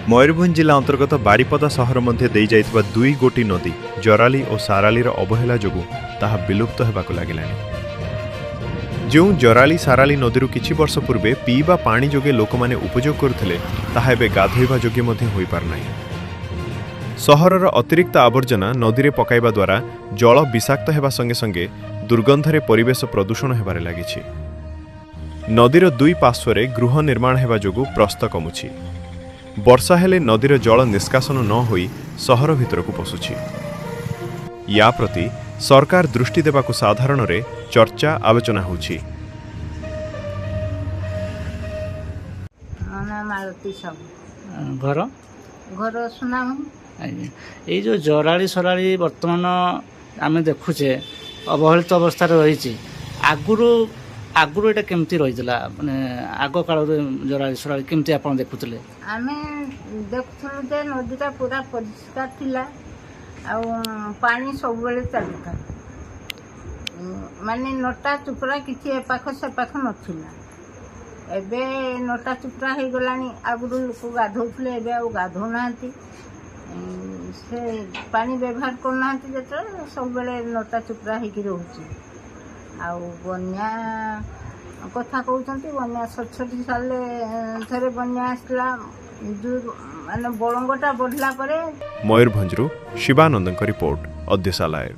मयूरभंज जिला अंतर्गत बारिपदा सहर मध्य दे जाइथिबा दुई गोटी नदी जराली और सारालीर अवहेला जोगु ताहा विलुप्त हेबाकु लागिलानि। जो जराली साराली नदी किछि वर्ष पूर्वे पीवा पानी जोगे लोक माने उपयोग करुथिले ताहा एबे गाधोइबा जोगे मध्य होई पारनाई। सहरर अतिरिक्त आवर्जना नदी रे पकाइबा द्वारा जल विषाक्त हेबा संगे संगे दुर्गंधरे परिवेश प्रदूषण हेबारे लागिछि। नदीर दुई पार्श्वरे गृह निर्माण हेबा जोगु प्रस्थ कमुछि। वर्षा हेले नदीर जल निष्कासन न होई सहर भितरकु पशुछि। या प्रति सरकार दृष्टि देबाकु साधारण रे चर्चा आलोचना होछि। घर घर सुनाम ये जो जराली सराली वर्तमान आम देखुचे अवहेलित अवस्था रही आगुरु आगुरु एटा केमती रही माने आग काल जराली सराली केमती आप देखुले? आमे देखुलु जे नदीटा पूरा परिष्कार थिला आ पानी सब बेले चलता माने नटा चुपड़ा किछि ए पाख से पाख नथिला। एबे नटा चुपड़ा हे गलानी आगुरु लोक गाधौथले एबे आ गाधौ नांती से पानी व्यवहार करना जेत सब बेले नटा चुपड़ा हेकि रहउची। आ बन्या कथा कहते बन्या सचछटी साले थे बन्या आसला जो माने बलंगटा बढ़ला परे। मयूरभंजरू शिवानंद रिपोर्ट, अध्यशा लाइव।